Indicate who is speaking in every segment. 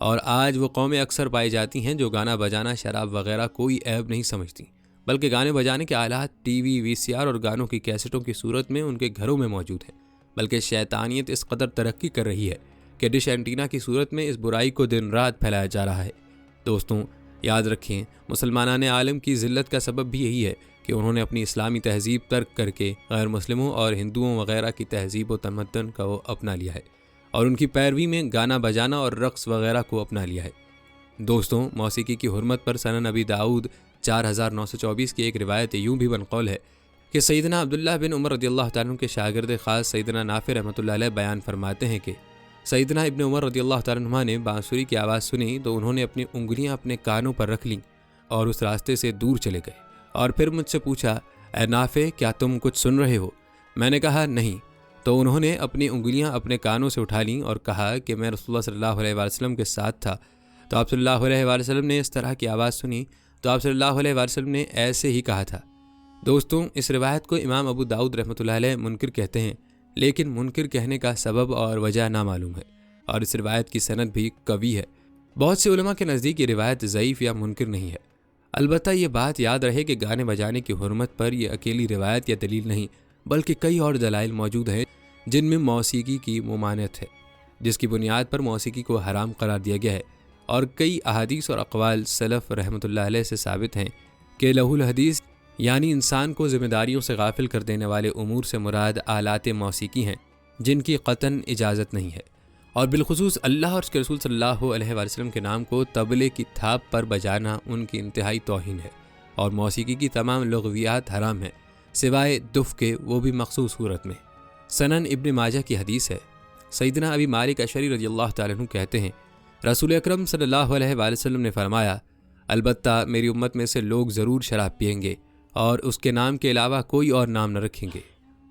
Speaker 1: اور آج وہ قومیں اکثر پائی جاتی ہیں جو گانا بجانا، شراب وغیرہ کوئی عیب نہیں سمجھتی، بلکہ گانے بجانے کے آلات ٹی وی، وی سی آر اور گانوں کی کیسٹوں کی صورت میں ان کے گھروں میں موجود ہیں۔ بلکہ شیطانیت اس قدر ترقی کر رہی ہے کہ ڈش اینٹینا کی صورت میں اس برائی کو دن رات پھیلایا جا رہا ہے۔ دوستوں، یاد رکھیں، مسلمانان عالم کی ذلت کا سبب بھی یہی ہے کہ انہوں نے اپنی اسلامی تہذیب ترک کر کے غیر مسلموں اور ہندوؤں وغیرہ کی تہذیب و تمدن کو اپنا لیا ہے اور ان کی پیروی میں گانا بجانا اور رقص وغیرہ کو اپنا لیا ہے۔ دوستوں، موسیقی کی حرمت پر سنن ابی داؤد 4924 کی ایک روایت یوں بھی منقول ہے کہ سیدنا عبداللہ بن عمر رضی اللہ تعالیٰ عنہ کے شاگرد خاص سیدنا نافع رحمۃ اللہ علیہ بیان فرماتے ہیں کہ سیدنا ابن عمر رضی اللہ تعالیٰ عنہ نے بانسری کی آواز سنی تو انہوں نے اپنی انگلیاں اپنے کانوں پر رکھ لیں اور اس راستے سے دور چلے گئے، اور پھر مجھ سے پوچھا، اے نافع، کیا تم کچھ سن رہے ہو؟ میں نے کہا نہیں۔ تو انہوں نے اپنی انگلیاں اپنے کانوں سے اٹھا لیں اور کہا کہ میں رسول اللہ صلی اللہ علیہ وسلم کے ساتھ تھا، تو آپ صلی اللہ علیہ وسلم نے اس طرح کی آواز سنی تو آپ صلی اللہ علیہ وسلم نے ایسے ہی کہا تھا۔ دوستوں، اس روایت کو امام ابو داؤد رحمۃ اللہ علیہ منکر کہتے ہیں، لیکن منکر کہنے کا سبب اور وجہ نامعلوم ہے، اور اس روایت کی سند بھی قوی ہے۔ بہت سے علماء کے نزدیک یہ روایت ضعیف یا منکر نہیں ہے۔ البتہ یہ بات یاد رہے کہ گانے بجانے کی حرمت پر یہ اکیلی روایت یا دلیل نہیں، بلکہ کئی اور دلائل موجود ہیں جن میں موسیقی کی ممانعت ہے، جس کی بنیاد پر موسیقی کو حرام قرار دیا گیا ہے، اور کئی احادیث اور اقوال سلف رحمۃ اللہ علیہ سے ثابت ہیں کہ لہو الحدیث یعنی انسان کو ذمہ داریوں سے غافل کر دینے والے امور سے مراد آلات موسیقی ہیں جن کی قطعاً اجازت نہیں ہے، اور بالخصوص اللہ اور اس کے رسول صلی اللہ علیہ وسلم کے نام کو طبلے کی تھاپ پر بجانا ان کی انتہائی توہین ہے، اور موسیقی کی تمام لغویات حرام ہیں سوائے دف کے، وہ بھی مخصوص صورت میں۔ سنن ابن ماجہ کی حدیث ہے، سیدنا ابی مالک اشعری رضی اللہ تعالیٰ عنہ کہتے ہیں، رسول اکرم صلی اللہ علیہ وآلہ وسلم نے فرمایا، البتہ میری امت میں سے لوگ ضرور شراب پئیں گے اور اس کے نام کے علاوہ کوئی اور نام نہ رکھیں گے،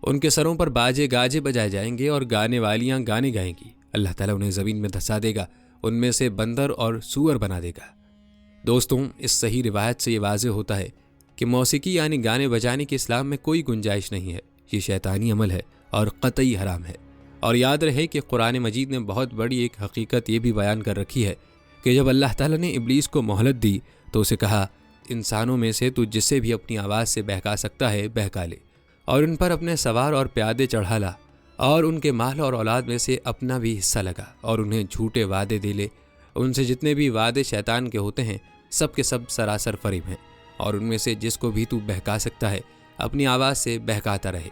Speaker 1: ان کے سروں پر باجے گاجے بجائے جائیں گے اور گانے والیاں گانے گائیں گی، اللہ تعالیٰ انہیں زمین میں دھسا دے گا، ان میں سے بندر اور سور بنا دے گا۔ دوستوں، اس صحیح روایت سے یہ واضح ہوتا ہے کہ موسیقی یعنی گانے بجانے کی اسلام میں کوئی گنجائش نہیں ہے، یہ شیطانی عمل ہے اور قطعی حرام ہے۔ اور یاد رہے کہ قرآن مجید نے بہت بڑی ایک حقیقت یہ بھی بیان کر رکھی ہے کہ جب اللہ تعالیٰ نے ابلیس کو مہلت دی تو اسے کہا، انسانوں میں سے تو جسے بھی اپنی آواز سے بہکا سکتا ہے بہکا لے، اور ان پر اپنے سوار اور پیادے چڑھا لا، اور ان کے مال اور اولاد میں سے اپنا بھی حصہ لگا، اور انہیں جھوٹے وعدے دے لے، ان سے جتنے بھی وعدے شیطان کے ہوتے ہیں سب کے سب سراسر فریب ہیں، اور ان میں سے جس کو بھی تو بہکا سکتا ہے اپنی آواز سے بہکاتا رہے۔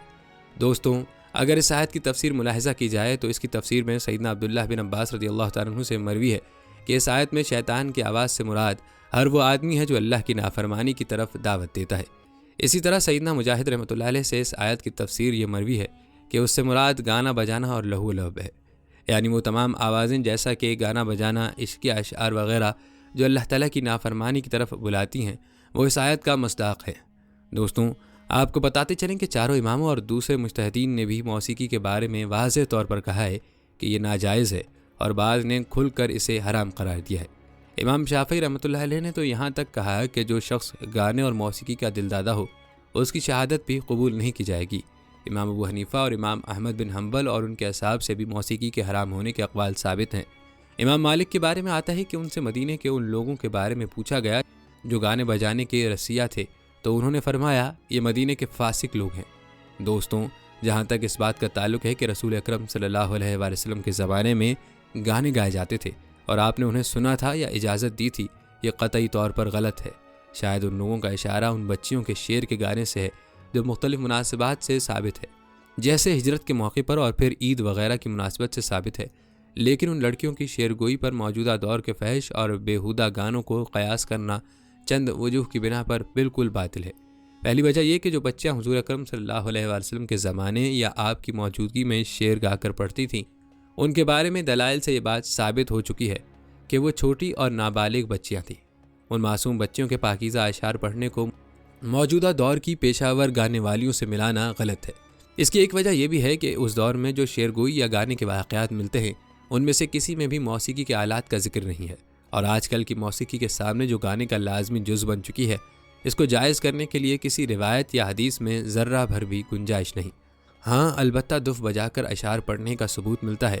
Speaker 1: دوستوں، اگر اس آیت کی تفسیر ملاحظہ کی جائے تو اس کی تفسیر میں سیدنا عبداللہ بن عباس رضی اللہ تعالیٰ عنہ سے مروی ہے کہ اس آیت میں شیطان کی آواز سے مراد ہر وہ آدمی ہے جو اللہ کی نافرمانی کی طرف دعوت دیتا ہے۔ اسی طرح سیدنا مجاہد رحمۃ اللہ علیہ سے اس آیت کی تفسیر یہ مروی ہے کہ اس سے مراد گانا بجانا اور لہو لعب ہے، یعنی وہ تمام آوازیں جیسا کہ گانا بجانا، عشقی اشعار وغیرہ جو اللہ تعالیٰ کی نافرمانی کی طرف بلاتی ہیں، وہ اس آیت کا مصداق ہے۔ دوستوں، آپ کو بتاتے چلیں کہ چاروں اماموں اور دوسرے مجتہدین نے بھی موسیقی کے بارے میں واضح طور پر کہا ہے کہ یہ ناجائز ہے، اور بعض نے کھل کر اسے حرام قرار دیا ہے۔ امام شافعی رحمۃ اللہ علیہ نے تو یہاں تک کہا کہ جو شخص گانے اور موسیقی کا دلدادہ ہو اس کی شہادت بھی قبول نہیں کی جائے گی۔ امام ابو حنیفہ اور امام احمد بن حنبل اور ان کے اصحاب سے بھی موسیقی کے حرام ہونے کے اقوال ثابت ہیں۔ امام مالک کے بارے میں آتا ہے کہ ان سے مدینے کے ان لوگوں کے بارے میں پوچھا گیا جو گانے بجانے کے رسیہ تھے، تو انہوں نے فرمایا، یہ مدینے کے فاسق لوگ ہیں۔ دوستوں، جہاں تک اس بات کا تعلق ہے کہ رسول اکرم صلی اللہ علیہ وآلہ وسلم کے زمانے میں گانے گائے جاتے تھے اور آپ نے انہیں سنا تھا یا اجازت دی تھی، یہ قطعی طور پر غلط ہے۔ شاید ان لوگوں کا اشارہ ان بچیوں کے شعر کے گانے سے ہے جو مختلف مناسبات سے ثابت ہے، جیسے ہجرت کے موقع پر اور پھر عید وغیرہ کی مناسبت سے ثابت ہے، لیکن ان لڑکیوں کی شعر گوئی پر موجودہ دور کے فحش اور بیہودہ گانوں کو قیاس کرنا چند وجوہ کی بنا پر بالکل باطل ہے۔ پہلی وجہ یہ کہ جو بچیاں حضور اکرم صلی اللہ علیہ وآلہ وسلم کے زمانے یا آپ کی موجودگی میں شعر گا کر پڑھتی تھیں، ان کے بارے میں دلائل سے یہ بات ثابت ہو چکی ہے کہ وہ چھوٹی اور نابالغ بچیاں تھیں۔ ان معصوم بچیوں کے پاکیزہ اشعار پڑھنے کو موجودہ دور کی پیشہ ور گانے والیوں سے ملانا غلط ہے۔ اس کی ایک وجہ یہ بھی ہے کہ اس دور میں جو شعر گوئی یا گانے کے واقعات ملتے ہیں ان میں سے کسی میں بھی موسیقی کے آلات کا ذکر نہیں ہے، اور آج کل کی موسیقی کے سامنے جو گانے کا لازمی جز بن چکی ہے، اس کو جائز کرنے کے لیے کسی روایت یا حدیث میں ذرہ بھر بھی گنجائش نہیں۔ ہاں، البتہ دف بجا کر اشعار پڑھنے کا ثبوت ملتا ہے،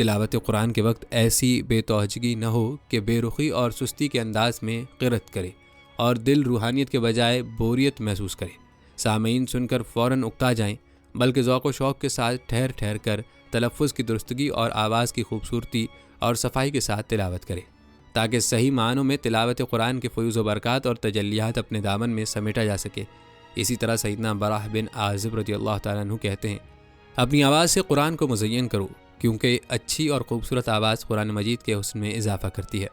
Speaker 1: تلاوت قرآن کے وقت ایسی بے توجہی نہ ہو کہ بے رخی اور سستی کے انداز میں قرت کرے اور دل روحانیت کے بجائے بوریت محسوس کرے۔ سامعین سن کر فوراً اکتا جائیں، بلکہ ذوق و شوق کے ساتھ ٹھہر ٹھہر کر تلفظ کی درستگی اور آواز کی خوبصورتی اور صفائی کے ساتھ تلاوت کرے، تاکہ صحیح معنوں میں تلاوت قرآن کے فیوز و برکات اور تجلیات اپنے دامن میں سمیٹا جا سکے۔ اسی طرح سیدنا براہ بن عازب رضی اللہ تعالیٰ عنہ کہتے ہیں، اپنی آواز سے قرآن کو مزین کرو، کیونکہ اچھی اور خوبصورت آواز قرآن مجید کے حسن میں اضافہ کرتی ہے،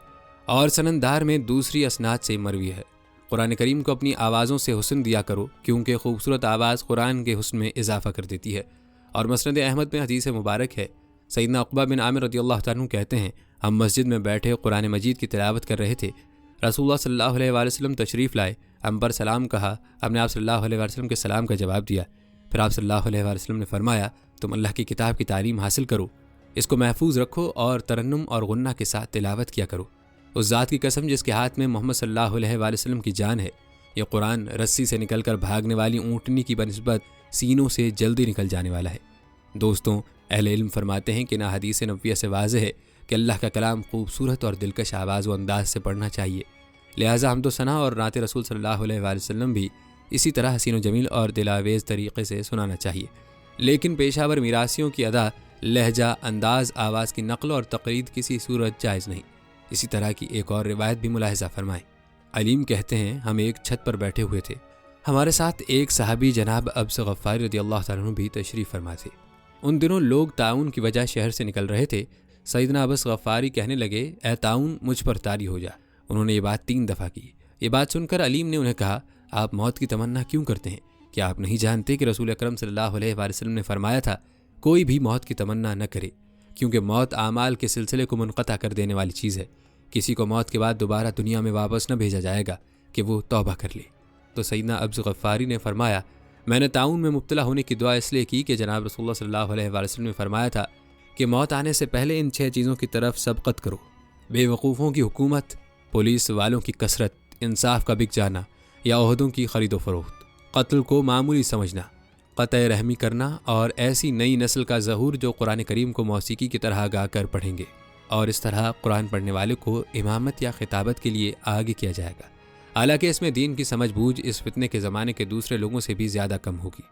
Speaker 1: اور سنندار میں دوسری اسناد سے مروی ہے۔ قرآن کریم کو اپنی آوازوں سے حسن دیا کرو، کیونکہ خوبصورت آواز قرآن کے حسن میں اضافہ کر دیتی ہے۔ اور مسند احمد میں حدیث مبارک ہے، سیدنا عقبہ بن عامر رضی اللہ تعالیٰ عنہ کہتے ہیں، ہم مسجد میں بیٹھے قرآن مجید کی تلاوت کر رہے تھے، رسول اللہ صلی اللہ علیہ وآلہ وسلم تشریف لائے، ہم پر سلام کہا، ہم نے آپ صلی اللہ علیہ وآلہ وسلم کے سلام کا جواب دیا، پھر آپ صلی اللہ علیہ وآلہ وسلم نے فرمایا، تم اللہ کی کتاب کی تعلیم حاصل کرو، اس کو محفوظ رکھو اور ترنم اور غنہ کے ساتھ تلاوت کیا کرو۔ اس ذات کی قسم جس کے ہاتھ میں محمد صلی اللہ علیہ وآلہ وسلم کی جان ہے، یہ قرآن رسی سے نکل کر بھاگنے والی اونٹنی کی بنسبت سینوں سے جلدی نکل جانے والا ہے۔ دوستوں، اہل علم فرماتے ہیں کہ نہ حدیث نبویہ سے واضح ہے کہ اللہ کا کلام خوبصورت اور دلکش آواز و انداز سے پڑھنا چاہیے، لہٰذا حمد و ثنا اور نعت رسول صلی اللہ علیہ وآلہ وسلم بھی اسی طرح حسین و جمیل اور دلاویز طریقے سے سنانا چاہیے۔ لیکن پیشہ ور میراثیوں کی ادا، لہجہ، انداز، آواز کی نقل اور تقلید کسی صورت جائز نہیں۔ اسی طرح کی ایک اور روایت بھی ملاحظہ فرمائیں۔ علیم کہتے ہیں، ہم ایک چھت پر بیٹھے ہوئے تھے، ہمارے ساتھ ایک صحابی جناب ابس غفاری رضی اللہ تعالیٰ عنہ بھی تشریف فرما تھے۔ ان دنوں لوگ تعاون کی وجہ شہر سے نکل رہے تھے۔ سیدنا ابس غفاری کہنے لگے، اے تعاون، مجھ پر طاری ہو جا۔ انہوں نے یہ بات 3 دفعہ کی۔ یہ بات سن کر علیم نے انہیں کہا، آپ موت کی تمنا کیوں کرتے ہیں؟ کیا آپ نہیں جانتے کہ رسول اکرم صلی اللہ علیہ وآلہ وسلم نے فرمایا تھا، کوئی بھی موت کی تمنا نہ کرے، کیونکہ موت اعمال کے سلسلے کو منقطع کر دینے والی چیز ہے۔ کسی کو موت کے بعد دوبارہ دنیا میں واپس نہ بھیجا جائے گا کہ وہ توبہ کر لے۔ تو سیدنا ابس غفاری نے فرمایا، میں نے تعاون میں مبتلا ہونے کی دعا اس لیے کی کہ جناب رسول اللہ صلی اللہ علیہ وآلہ وسلم نے فرمایا تھا کہ موت آنے سے پہلے ان 6 چیزوں کی طرف سبقت کرو: بے وقوفوں کی حکومت، پولیس والوں کی کثرت، انصاف کا بک جانا یا عہدوں کی خرید و فروخت، قتل کو معمولی سمجھنا، قطع رحمی کرنا، اور ایسی نئی نسل کا ظہور جو قرآن کریم کو موسیقی کی طرح گا کر پڑھیں گے، اور اس طرح قرآن پڑھنے والے کو امامت یا خطابت کے لیے آگے کیا جائے گا، حالانکہ اس میں دین کی سمجھ بوجھ اس فتنے کے زمانے کے دوسرے لوگوں سے بھی زیادہ کم ہوگی۔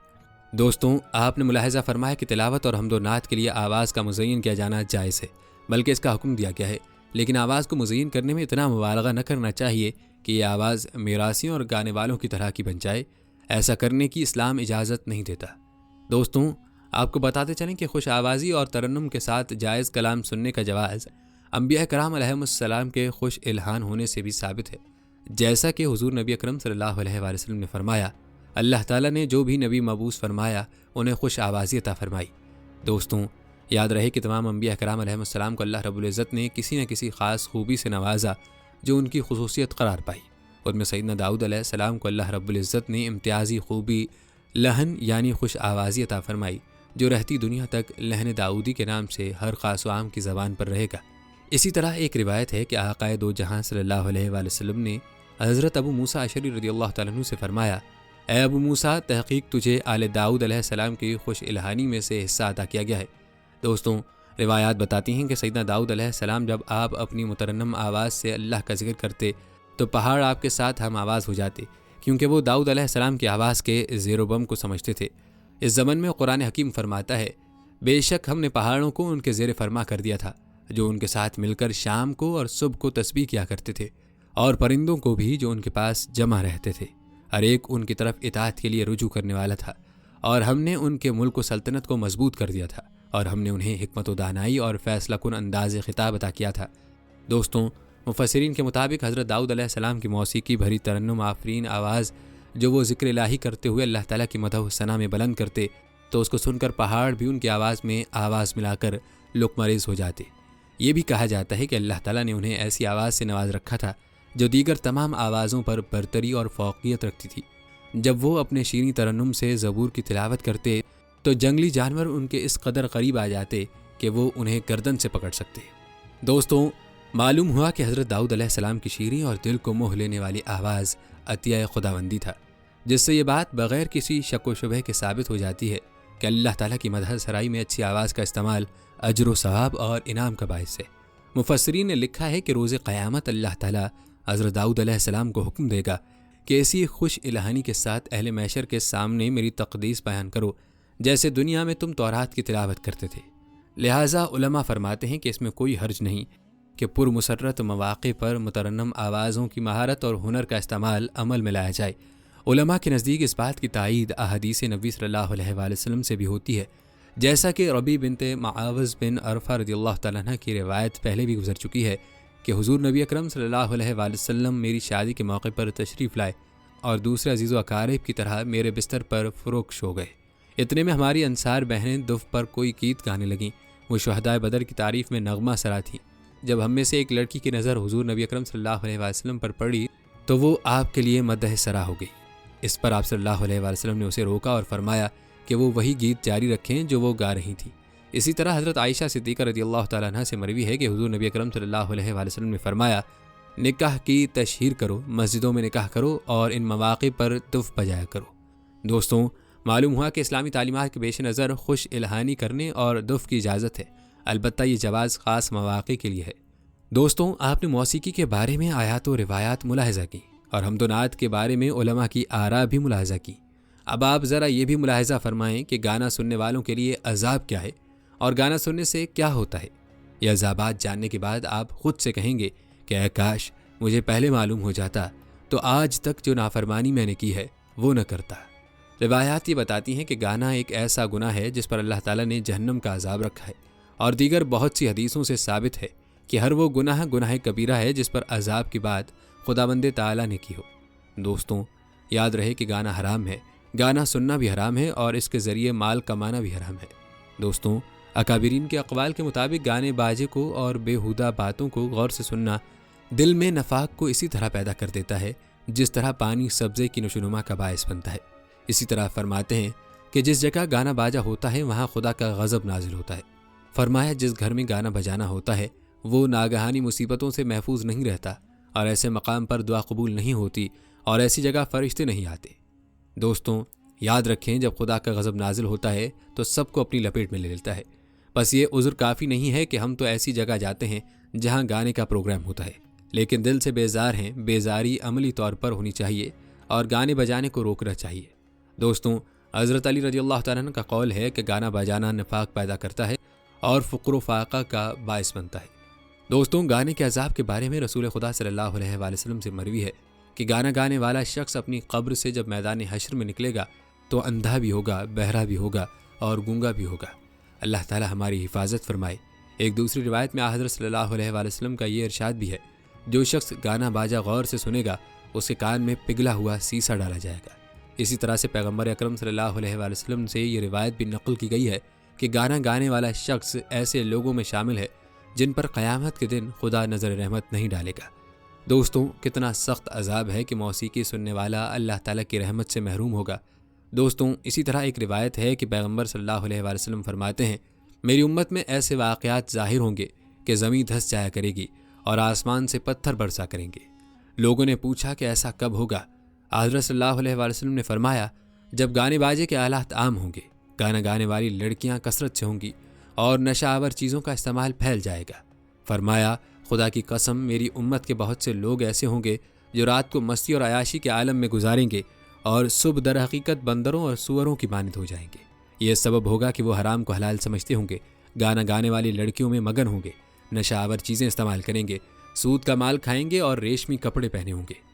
Speaker 1: دوستوں، آپ نے ملاحظہ فرمایا کہ تلاوت اور حمد و نعت کے لیے آواز کا مزین کیا جانا جائز ہے، بلکہ اس کا حکم دیا گیا ہے، لیکن آواز کو مزین کرنے میں اتنا مبالغہ نہ کرنا چاہیے کہ یہ آواز میراثیوں اور گانے والوں کی طرح کی بن جائے۔ ایسا کرنے کی اسلام اجازت نہیں دیتا۔ دوستوں، آپ کو بتاتے چلیں کہ خوش آوازی اور ترنم کے ساتھ جائز کلام سننے کا جواز انبیاء کرام علیہم السلام کے خوش الہان ہونے سے بھی ثابت ہے، جیسا کہ حضور نبی اکرم صلی اللہ علیہ وآلہ وسلم نے فرمایا، اللہ تعالیٰ نے جو بھی نبی مبعوث فرمایا انہیں خوش آوازی عطا فرمائی۔ دوستوں، یاد رہے کہ تمام انبیاء کرام علیہم السلام کو اللہ رب العزت نے کسی نہ کسی خاص خوبی سے نوازا جو ان کی خصوصیت قرار پائی۔ ان میں سیدنا داؤد علیہ السلام کو اللہ رب العزت نے امتیازی خوبی لہن یعنی خوش آوازی عطا فرمائی، جو رہتی دنیا تک لہن داؤدی کے نام سے ہر خاص و عام کی زبان پر رہے گا۔ اسی طرح ایک روایت ہے کہ آقائے دو جہاں صلی اللہ علیہ وآلہ وسلم نے حضرت ابو موسیٰ اشعری رضی اللہ تعالیٰ عنہ سے فرمایا، اے ابو موسیٰ، تحقیق تجھے آل داؤد علیہ السلام کی خوش الہانی میں سے حصہ عطا کیا گیا ہے۔ دوستوں، روایات بتاتی ہیں کہ سیدنا داؤد علیہ السلام جب آپ اپنی مترنم آواز سے اللہ کا ذکر کرتے تو پہاڑ آپ کے ساتھ ہم آواز ہو جاتے، کیونکہ وہ داؤد علیہ السلام کی آواز کے زیر و بم کو سمجھتے تھے۔ اس زمن میں قرآن حکیم فرماتا ہے، بے شک ہم نے پہاڑوں کو ان کے زیر فرما کر دیا تھا، جو ان کے ساتھ مل کر شام کو اور صبح کو تسبیح کیا کرتے تھے، اور پرندوں کو بھی جو ان کے پاس جمع رہتے تھے، ہر ایک ان کی طرف اطاعت کے لیے رجوع کرنے والا تھا، اور ہم نے ان کے ملک و سلطنت کو مضبوط کر دیا تھا، اور ہم نے انہیں حکمت و دانائی اور فیصلہ کن انداز خطاب عطا کیا تھا۔ دوستوں، مفسرین کے مطابق حضرت داؤد علیہ السلام کی موسیقی بھری ترنم آفرین آواز جو وہ ذکر الہی کرتے ہوئے اللہ تعالیٰ کی مدح و ثنا میں بلند کرتے تو اس کو سن کر پہاڑ بھی ان کی آواز میں آواز ملا کر لقمریز ہو جاتے۔ یہ بھی کہا جاتا ہے کہ اللہ تعالیٰ نے انہیں ایسی آواز سے نواز رکھا تھا جو دیگر تمام آوازوں پر برتری اور فوقیت رکھتی تھی۔ جب وہ اپنے شیریں ترنم سے زبور کی تلاوت کرتے تو جنگلی جانور ان کے اس قدر قریب آ جاتے کہ وہ انہیں گردن سے پکڑ سکتے۔ دوستوں، معلوم ہوا کہ حضرت داؤد علیہ السلام کی شیریں اور دل کو موہ لینے والی آواز عطیہ خداوندی تھا، جس سے یہ بات بغیر کسی شک و شبہ کے ثابت ہو جاتی ہے کہ اللہ تعالیٰ کی مدح سرائی میں اچھی آواز کا استعمال اجر و ثواب اور انعام کا باعث ہے۔ مفسرین نے لکھا ہے کہ روز قیامت اللہ تعالیٰ حضرت داؤد علیہ السلام کو حکم دے گا کہ ایسی خوش الہانی کے ساتھ اہل محشر کے سامنے میری تقدیس بیان کرو جیسے دنیا میں تم تورات کی تلاوت کرتے تھے۔ لہٰذا علماء فرماتے ہیں کہ اس میں کوئی حرج نہیں کہ پرمسرت مواقع پر مترنم آوازوں کی مہارت اور ہنر کا استعمال عمل میں لایا جائے۔ علماء کے نزدیک اس بات کی تائید احادیث نبی صلی اللہ علیہ وآلہ وسلم سے بھی ہوتی ہے، جیسا کہ ربیع بنت معاوض بن عرفہ رضی اللہ تعالیٰ عنہ کی روایت پہلے بھی گزر چکی ہے کہ حضور نبی اکرم صلی اللہ علیہ وآلہ وسلم میری شادی کے موقع پر تشریف لائے اور دوسرے عزیز و اقارب کی طرح میرے بستر پر فروکش ہو گئے۔ اتنے میں ہماری انصار بہنیں دف پر کوئی گیت گانے لگیں۔ وہ شہدائے بدر کی تعریف میں نغمہ سرا تھیں۔ جب ہم میں سے ایک لڑکی کی نظر حضور نبی اکرم صلی اللہ علیہ وآلہ وسلم پر پڑی تو وہ آپ کے لیے مدح سرا ہو گئی۔ اس پر آپ صلی اللہ علیہ وآلہ وسلم نے اسے روکا اور فرمایا کہ وہ وہی گیت جاری رکھیں جو وہ گا رہی تھیں۔ اسی طرح حضرت عائشہ صدیقہ رضی اللہ تعالیٰ عنہ سے مروی ہے کہ حضور نبی اکرم صلی اللہ علیہ وآلہ وسلم نے فرمایا، نکاح کی تشہیر کرو، مسجدوں میں نکاح کرو اور ان مواقع پر دف بجایا کرو۔ دوستوں، معلوم ہوا کہ اسلامی تعلیمات کے پیش نظر خوش الہانی کرنے اور دف کی اجازت ہے، البتہ یہ جواز خاص مواقع کے لیے ہے۔ دوستوں، آپ نے موسیقی کے بارے میں آیات و روایات ملاحظہ کی اور حمد و نعت کے بارے میں علماء کی آراء بھی ملاحظہ کی۔ اب آپ ذرا یہ بھی ملاحظہ فرمائیں کہ گانا سننے والوں کے لیے عذاب کیا ہے اور گانا سننے سے کیا ہوتا ہے۔ یہ عذابات جاننے کے بعد آپ خود سے کہیں گے کہ اے کاش مجھے پہلے معلوم ہو جاتا تو آج تک جو نافرمانی میں نے کی ہے وہ نہ کرتا۔ روایات یہ بتاتی ہیں کہ گانا ایک ایسا گناہ ہے جس پر اللہ تعالیٰ نے جہنم کا عذاب رکھا ہے، اور دیگر بہت سی حدیثوں سے ثابت ہے کہ ہر وہ گناہ کبیرہ ہے جس پر عذاب کی بات خداوند تعالیٰ نے کی ہو۔ دوستوں، یاد رہے کہ گانا حرام ہے، گانا سننا بھی حرام ہے اور اس کے ذریعے مال کمانا بھی حرام ہے۔ دوستوں، اکابرین کے اقوال کے مطابق گانے باجے کو اور بیہودہ باتوں کو غور سے سننا دل میں نفاق کو اسی طرح پیدا کر دیتا ہے جس طرح پانی سبزے کی نشوونما کا باعث بنتا ہے۔ اسی طرح فرماتے ہیں کہ جس جگہ گانا باجا ہوتا ہے وہاں خدا کا غضب نازل ہوتا ہے۔ فرمایا جس گھر میں گانا بجانا ہوتا ہے وہ ناگہانی مصیبتوں سے محفوظ نہیں رہتا اور ایسے مقام پر دعا قبول نہیں ہوتی اور ایسی جگہ فرشتے نہیں آتے۔ دوستوں، یاد رکھیں جب خدا کا غضب نازل ہوتا ہے تو سب کو اپنی لپیٹ میں لے لیتا ہے۔ بس یہ عذر کافی نہیں ہے کہ ہم تو ایسی جگہ جاتے ہیں جہاں گانے کا پروگرام ہوتا ہے لیکن دل سے بیزار ہیں۔ بیزاری عملی طور پر ہونی چاہیے اور گانے بجانے کو روکنا چاہیے۔ دوستوں، حضرت علی رضی اللہ تعالیٰ عنہ کا قول ہے کہ گانا بجانا نفاق پیدا کرتا ہے اور فقر و فاقہ کا باعث بنتا ہے۔ دوستوں، گانے کے عذاب کے بارے میں رسول خدا صلی اللہ علیہ وآلہ وسلم سے مروی ہے کہ گانا گانے والا شخص اپنی قبر سے جب میدان حشر میں نکلے گا تو اندھا بھی ہوگا، بہرا بھی ہوگا اور گونگا بھی ہوگا۔ اللہ تعالی ہماری حفاظت فرمائے۔ ایک دوسری روایت میں حضرت صلی اللہ علیہ وآلہ وسلم کا یہ ارشاد بھی ہے، جو شخص گانا باجا غور سے سنے گا اس کے کان میں پگھلا ہوا سیسا ڈالا جائے گا۔ اسی طرح سے پیغمبر اکرم صلی اللہ علیہ وآلہ وسلم سے یہ روایت بھی نقل کی گئی ہے کہ گانا گانے والا شخص ایسے لوگوں میں شامل ہے جن پر قیامت کے دن خدا نظر رحمت نہیں ڈالے گا۔ دوستوں، کتنا سخت عذاب ہے کہ موسیقی سننے والا اللہ تعالیٰ کی رحمت سے محروم ہوگا۔ دوستوں، اسی طرح ایک روایت ہے کہ پیغمبر صلی اللہ علیہ وآلہ وسلم فرماتے ہیں، میری امت میں ایسے واقعات ظاہر ہوں گے کہ زمین دھس جایا کرے گی اور آسمان سے پتھر برسا کریں گے۔ لوگوں نے پوچھا کہ ایسا کب ہوگا؟ حضرت صلی اللہ علیہ وآلہ وسلم نے فرمایا، جب گانے باجے کے آلات عام ہوں گے، گانا گانے والی لڑکیاں کثرت سے ہوں گی اور نشہ آور چیزوں کا استعمال پھیل جائے گا۔ فرمایا، خدا کی قسم میری امت کے بہت سے لوگ ایسے ہوں گے جو رات کو مستی اور عیاشی کے عالم میں گزاریں گے اور صبح در حقیقت بندروں اور سوروں کی مانند ہو جائیں گے۔ یہ سبب ہوگا کہ وہ حرام کو حلال سمجھتے ہوں گے، گانا گانے والی لڑکیوں میں مگن ہوں گے، نشہ آور چیزیں استعمال کریں گے، سود کا مال کھائیں گے اور ریشمی کپڑے پہنے ہوں گے۔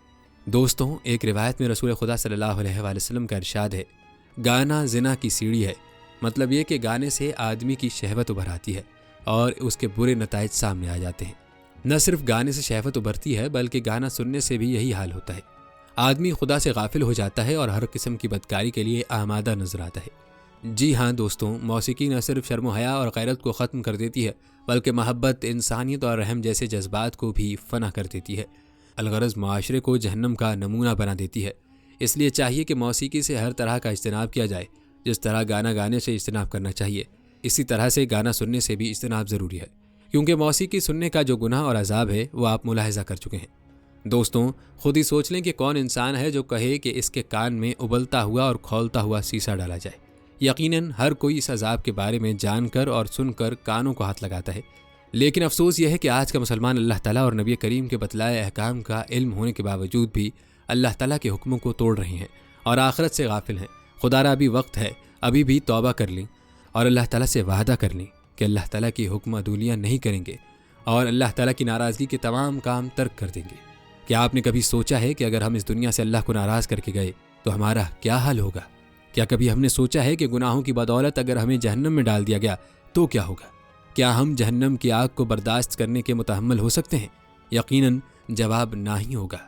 Speaker 1: دوستوں، ایک روایت میں رسول خدا صلی اللہ علیہ وآلہ وسلم کا ارشاد ہے، گانا زنا کی سیڑھی ہے۔ مطلب یہ کہ گانے سے آدمی کی شہوت ابھر آتی ہے اور اس کے برے نتائج سامنے آ جاتے ہیں۔ نہ صرف گانے سے شہوت ابھرتی ہے بلکہ گانا سننے سے بھی یہی حال ہوتا ہے۔ آدمی خدا سے غافل ہو جاتا ہے اور ہر قسم کی بدکاری کے لیے آمادہ نظر آتا ہے۔ جی ہاں دوستوں، موسیقی نہ صرف شرم و حیا اور غیرت کو ختم کر دیتی ہے بلکہ محبت، انسانیت اور رحم جیسے جذبات کو بھی فنا کر دیتی ہے۔ الغرض معاشرے کو جہنم کا نمونہ بنا دیتی ہے۔ اس لیے چاہیے کہ موسیقی سے ہر طرح کا اجتناب کیا جائے۔ جس طرح گانا گانے سے اجتناب کرنا چاہیے، اسی طرح سے گانا سننے سے بھی اجتناب ضروری ہے، کیونکہ موسیقی سننے کا جو گناہ اور عذاب ہے وہ آپ ملاحظہ کر چکے ہیں۔ دوستوں، خود ہی سوچ لیں کہ کون انسان ہے جو کہے کہ اس کے کان میں ابلتا ہوا اور کھولتا ہوا سیسا ڈالا جائے یقیناً ہر کوئی اس عذاب کے بارے میں جان کر اور سن کر کانوں کو ہاتھ لگاتا ہے، لیکن افسوس یہ ہے کہ آج کا مسلمان اللہ تعالیٰ اور نبی کریم کے بتلائے احکام کا علم ہونے کے باوجود بھی اللہ تعالیٰ کے حکموں کو توڑ رہے ہیں اور آخرت سے غافل ہیں۔ خدا را ابھی وقت ہے، ابھی بھی توبہ کر لیں اور اللہ تعالیٰ سے وعدہ کر لیں کہ اللہ تعالیٰ کی حکم عدولیاں نہیں کریں گے اور اللہ تعالیٰ کی ناراضگی کے تمام کام ترک کر دیں گے۔ کیا آپ نے کبھی سوچا ہے کہ اگر ہم اس دنیا سے اللہ کو ناراض کر کے گئے تو ہمارا کیا حال ہوگا؟ کیا کبھی ہم نے سوچا ہے کہ گناہوں کی بدولت اگر ہمیں جہنم میں ڈال دیا گیا تو کیا ہوگا؟ کیا ہم جہنم کی آگ کو برداشت کرنے کے متحمل ہو سکتے ہیں؟ یقیناً جواب نہ ہی ہوگا۔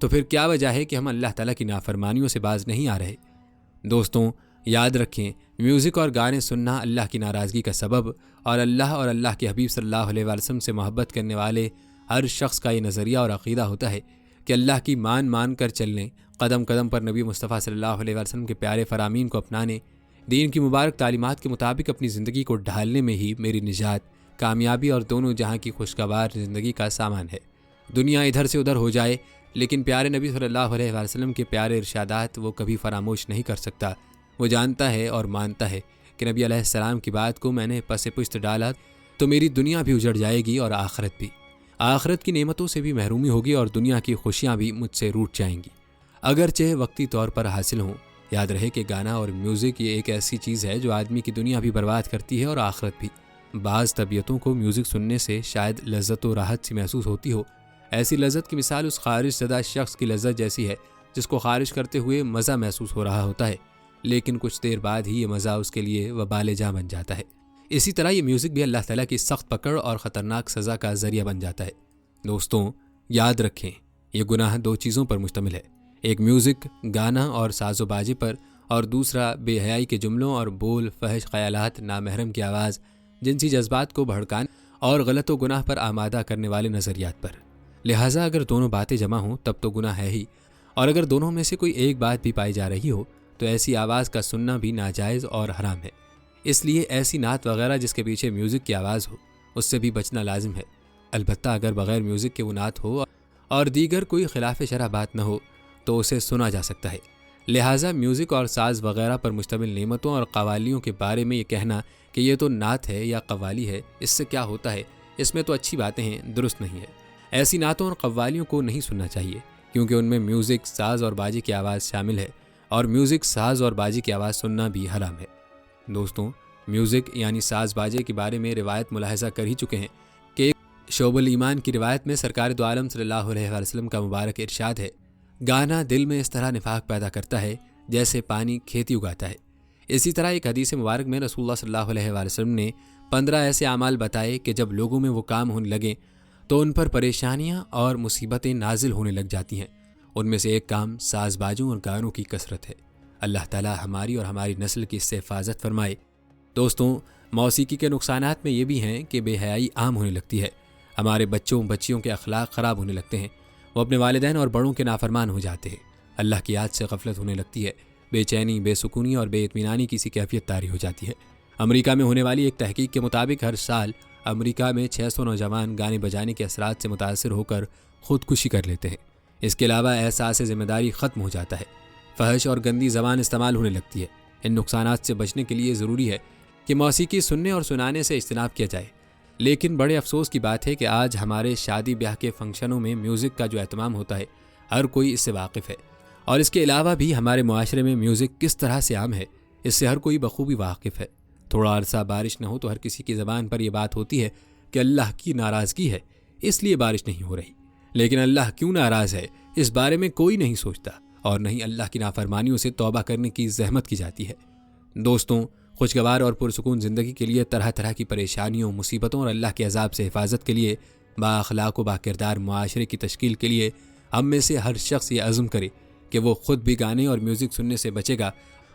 Speaker 1: تو پھر کیا وجہ ہے کہ ہم اللہ تعالیٰ کی نافرمانیوں سے باز نہیں آ رہے؟ دوستوں، یاد رکھیں، میوزک اور گانے سننا اللہ کی ناراضگی کا سبب اور اللہ کے حبیب صلی اللہ علیہ وسلم سے محبت کرنے والے ہر شخص کا یہ نظریہ اور عقیدہ ہوتا ہے کہ اللہ کی مان کر چلنے، قدم قدم پر نبی مصطفیٰ صلی اللہ علیہ وسلم کے پیارے فرامین کو اپنانے، دین کی مبارک تعلیمات کے مطابق اپنی زندگی کو ڈھالنے میں ہی میری نجات، کامیابی اور دونوں جہاں کی خوشگوار زندگی کا سامان ہے۔ دنیا ادھر سے ادھر ہو جائے لیکن پیارے نبی صلی اللہ علیہ وسلم کے پیارے ارشادات وہ کبھی فراموش نہیں کر سکتا۔ وہ جانتا ہے اور مانتا ہے کہ نبی علیہ السلام کی بات کو میں نے پس پشت ڈالا تو میری دنیا بھی اجڑ جائے گی اور آخرت بھی۔ آخرت کی نعمتوں سے بھی محرومی ہوگی اور دنیا کی خوشیاں بھی مجھ سے روٹ جائیں گی، اگرچہ وقتی طور پر حاصل ہوں۔ یاد رہے کہ گانا اور میوزک یہ ایک ایسی چیز ہے جو آدمی کی دنیا بھی برباد کرتی ہے اور آخرت بھی۔ بعض طبیعتوں کو میوزک سننے سے شاید لذت و راحت سی محسوس ہوتی ہو۔ ایسی لذت کی مثال اس خارج شدہ شخص کی لذت جیسی ہے جس کو خارج کرتے ہوئے مزہ محسوس ہو رہا ہوتا ہے، لیکن کچھ دیر بعد ہی یہ مزہ اس کے لیے وبال جاں بن جاتا ہے۔ اسی طرح یہ میوزک بھی اللہ تعالیٰ کی سخت پکڑ اور خطرناک سزا کا ذریعہ بن جاتا ہے۔ دوستوں، یاد رکھیں، یہ گناہ دو چیزوں پر مشتمل ہے، ایک میوزک، گانا اور ساز و باجے پر، اور دوسرا بے حیائی کے جملوں اور بول، فحش خیالات، نامحرم کی آواز، جنسی جذبات کو بھڑکانے اور غلط و گناہ پر آمادہ کرنے والے نظریات پر۔ لہٰذا اگر دونوں باتیں جمع ہوں تب تو گناہ ہے ہی، اور اگر دونوں میں سے کوئی ایک بات بھی پائی جا رہی ہو تو ایسی آواز کا سننا بھی ناجائز اور حرام ہے۔ اس لیے ایسی نعت وغیرہ جس کے پیچھے میوزک کی آواز ہو اس سے بھی بچنا لازم ہے، البتہ اگر بغیر میوزک کے وہ نعت ہو اور دیگر کوئی خلاف شرع بات نہ ہو تو اسے سنا جا سکتا ہے۔ لہٰذا میوزک اور ساز وغیرہ پر مشتمل نعمتوں اور قوالیوں کے بارے میں یہ کہنا کہ یہ تو نعت ہے یا قوالی ہے، اس سے کیا ہوتا ہے، اس میں تو اچھی باتیں ہیں، درست نہیں ہے۔ ایسی نعتوں اور قوالیوں کو نہیں سننا چاہیے کیونکہ ان میں میوزک، ساز اور باجے کی آواز شامل ہے، اور میوزک، ساز اور باجے کی آواز سننا بھی حرام ہے۔ دوستوں، میوزک یعنی ساز باجے کے بارے میں روایت ملاحظہ کر ہی چکے ہیں کہ شعب الایمان کی روایت میں سرکار دو عالم صلی اللہ علیہ وسلم کا مبارک ارشاد ہے، گانا دل میں اس طرح نفاق پیدا کرتا ہے جیسے پانی کھیتی اگاتا ہے۔ اسی طرح ایک حدیث مبارک میں رسول اللہ صلی اللہ علیہ وسلم نے 15 ایسے اعمال بتائے کہ جب لوگوں میں وہ کام ہونے لگیں تو ان پر پریشانیاں اور مصیبتیں نازل ہونے لگ جاتی ہیں۔ ان میں سے ایک کام ساز باجوں اور گانوں کی کثرت ہے۔ اللہ تعالیٰ ہماری اور ہماری نسل کی اس سے حفاظت فرمائے۔ دوستوں، موسیقی کے نقصانات میں یہ بھی ہیں کہ بے حیائی عام ہونے لگتی ہے، ہمارے بچیوں کے اخلاق خراب ہونے لگتے ہیں، وہ اپنے والدین اور بڑوں کے نافرمان ہو جاتے ہیں، اللہ کی یاد سے غفلت ہونے لگتی ہے، بے چینی، بے سکونی اور بے اطمینانی کی سی کیفیت طاری ہو جاتی ہے۔ امریکہ میں ہونے والی ایک تحقیق کے مطابق ہر سال امریکہ میں 600 نوجوان گانے بجانے کے اثرات سے متاثر ہو کر خودکشی کر لیتے ہیں۔ اس کے علاوہ احساس ذمہ داری ختم ہو جاتا ہے، فحش اور گندی زبان استعمال ہونے لگتی ہے۔ ان نقصانات سے بچنے کے لیے ضروری ہے کہ موسیقی سننے اور سنانے سے اجتناب کیا جائے، لیکن بڑے افسوس کی بات ہے کہ آج ہمارے شادی بیاہ کے فنکشنوں میں میوزک کا جو اہتمام ہوتا ہے ہر کوئی اس سے واقف ہے، اور اس کے علاوہ بھی ہمارے معاشرے میں میوزک کس طرح سے عام ہے اس سے ہر کوئی بخوبی واقف ہے۔ تھوڑا عرصہ بارش نہ ہو تو ہر کسی کی زبان پر یہ بات ہوتی ہے کہ اللہ کی ناراضگی ہے اس لیے بارش نہیں ہو رہی، لیکن اللہ کیوں ناراض ہے اس بارے میں کوئی نہیں سوچتا، اور نہیں اللہ کی نافرمانیوں سے توبہ کرنے کی زحمت کی جاتی ہے۔ دوستوں، خوشگوار اور پرسکون زندگی کے لیے، طرح طرح کی پریشانیوں، مصیبتوں اور اللہ کے عذاب سے حفاظت کے لیے، با اخلاق و با کردار معاشرے کی تشکیل کے لیے ہم میں سے ہر شخص یہ عزم کرے کہ وہ خود بھی گانے اور میوزک سننے سے بچے گا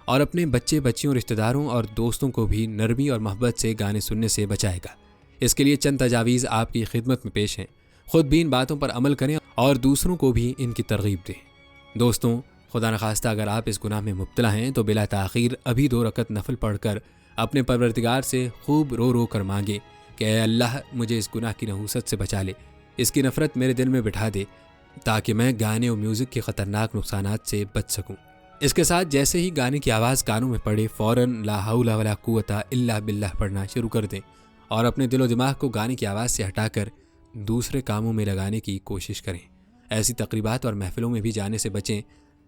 Speaker 1: اور اپنے بچے بچیوں، رشتہ داروں اور دوستوں کو بھی نرمی اور محبت سے گانے سننے سے بچائے گا۔ اس کے لیے چند تجاویز آپ کی خدمت میں پیش ہیں، خود بھی ان باتوں پر عمل کریں اور دوسروں کو بھی ان کی ترغیب دیں۔ دوستوں، خدا نخواستہ اگر آپ اس گناہ میں مبتلا ہیں تو بلا تاخیر ابھی 2 رکعت نفل پڑھ کر اپنے پروردگار سے خوب رو رو کر مانگیں کہ اے اللہ، مجھے اس گناہ کی نحوست سے بچا لے، اس کی نفرت میرے دل میں بٹھا دے تاکہ میں گانے اور میوزک کے خطرناک نقصانات سے بچ سکوں۔ اس کے ساتھ جیسے ہی گانے کی آواز کانوں میں پڑے فوراً لا حول ولا قوت الا باللہ پڑھنا شروع کر دیں اور اپنے دل و دماغ کو گانے کی آواز سے ہٹا کر دوسرے کاموں میں لگانے کی کوشش کریں۔ ایسی تقریبات اور محفلوں میں بھی جانے سے بچیں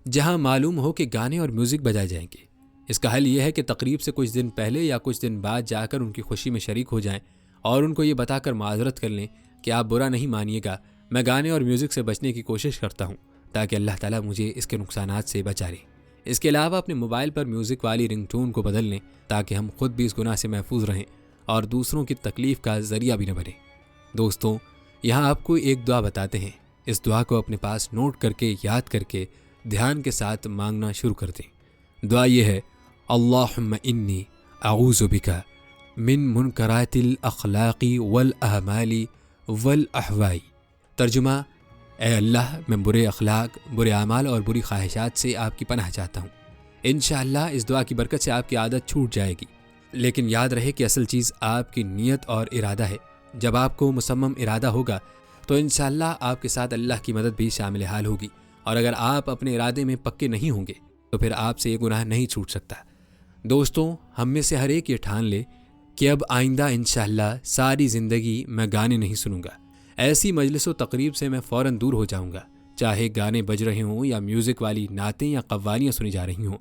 Speaker 1: جہاں معلوم ہو کہ گانے اور میوزک بجائے جائیں گے۔ اس کا حل یہ ہے کہ تقریب سے کچھ دن پہلے یا کچھ دن بعد جا کر ان کی خوشی میں شریک ہو جائیں اور ان کو یہ بتا کر معذرت کر لیں کہ آپ برا نہیں مانیے گا، میں گانے اور میوزک سے بچنے کی کوشش کرتا ہوں تاکہ اللہ تعالیٰ مجھے اس کے نقصانات سے بچا لے۔ اس کے علاوہ اپنے موبائل پر میوزک والی رنگ ٹون کو بدل لیں تاکہ ہم خود بھی اس گناہ سے محفوظ رہیں اور دوسروں کی تکلیف کا ذریعہ بھی نہ بنیں۔ دوستوں، یہاں آپ کو ایک دعا بتاتے ہیں، اس دعا کو اپنے پاس نوٹ کر کے یاد کر کے دھیان کے ساتھ مانگنا شروع کر دیں۔ دعا یہ ہے، اللہم انی اعوذ بک من منکرات الاخلاق والاعمال والاحواء۔ ترجمہ، اے اللہ، میں برے اخلاق، برے اعمال اور بری خواہشات سے آپ کی پناہ چاہتا ہوں۔ انشاءاللہ اس دعا کی برکت سے آپ کی عادت چھوٹ جائے گی، لیکن یاد رہے کہ اصل چیز آپ کی نیت اور ارادہ ہے۔ جب آپ کو مصمم ارادہ ہوگا تو انشاءاللہ آپ کے ساتھ اللہ کی مدد بھی شامل حال ہوگی، اور اگر آپ اپنے ارادے میں پکے نہیں ہوں گے تو پھر آپ سے یہ گناہ نہیں چھوٹ سکتا۔ دوستوں، ہم میں سے ہر ایک یہ ٹھان لے کہ اب آئندہ انشاءاللہ ساری زندگی میں گانے نہیں سنوں گا۔ ایسی مجلس و تقریب سے میں فوراً دور ہو جاؤں گا، چاہے گانے بج رہے ہوں یا میوزک والی نعتیں یا قوالیاں سنی جا رہی ہوں،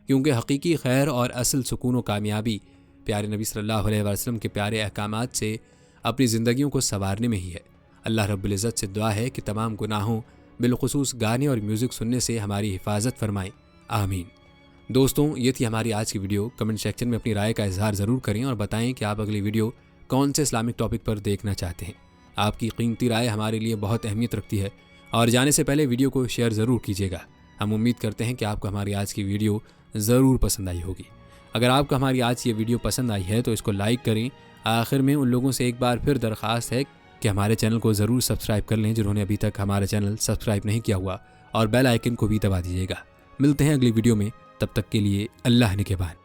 Speaker 1: کیونکہ حقیقی خیر اور اصل سکون و کامیابی پیارے نبی صلی اللہ علیہ وسلم کے پیارے احکامات سے اپنی زندگیوں کو سنوارنے میں ہی ہے۔ اللہ رب العزت سے دعا ہے کہ تمام گناہوں بالخصوص گانے اور میوزک سننے سے ہماری حفاظت فرمائیں، آمین۔ دوستوں، یہ تھی ہماری آج کی ویڈیو۔ کمنٹ سیکشن میں اپنی رائے کا اظہار ضرور کریں اور بتائیں کہ آپ اگلی ویڈیو کون سے اسلامک ٹاپک پر دیکھنا چاہتے ہیں۔ آپ کی قیمتی رائے ہمارے لیے بہت اہمیت رکھتی ہے، اور جانے سے پہلے ویڈیو کو شیئر ضرور کیجیے گا۔ ہم امید کرتے ہیں کہ آپ کو ہماری آج کی ویڈیو ضرور پسند آئی ہوگی۔ اگر آپ کو ہماری آج یہ ویڈیو پسند آئی ہے تو اس کو لائک کریں۔ آخر میں ان لوگوں سے ایک بار پھر درخواست ہے کہ ہمارے چینل کو ضرور سبسکرائب کر لیں جنہوں نے ابھی تک ہمارا چینل سبسکرائب نہیں کیا ہوا، اور بیل آئیکن کو بھی دبا دیجیے گا۔ ملتے ہیں اگلی ویڈیو میں، تب تک کے لیے اللہ نگہبان۔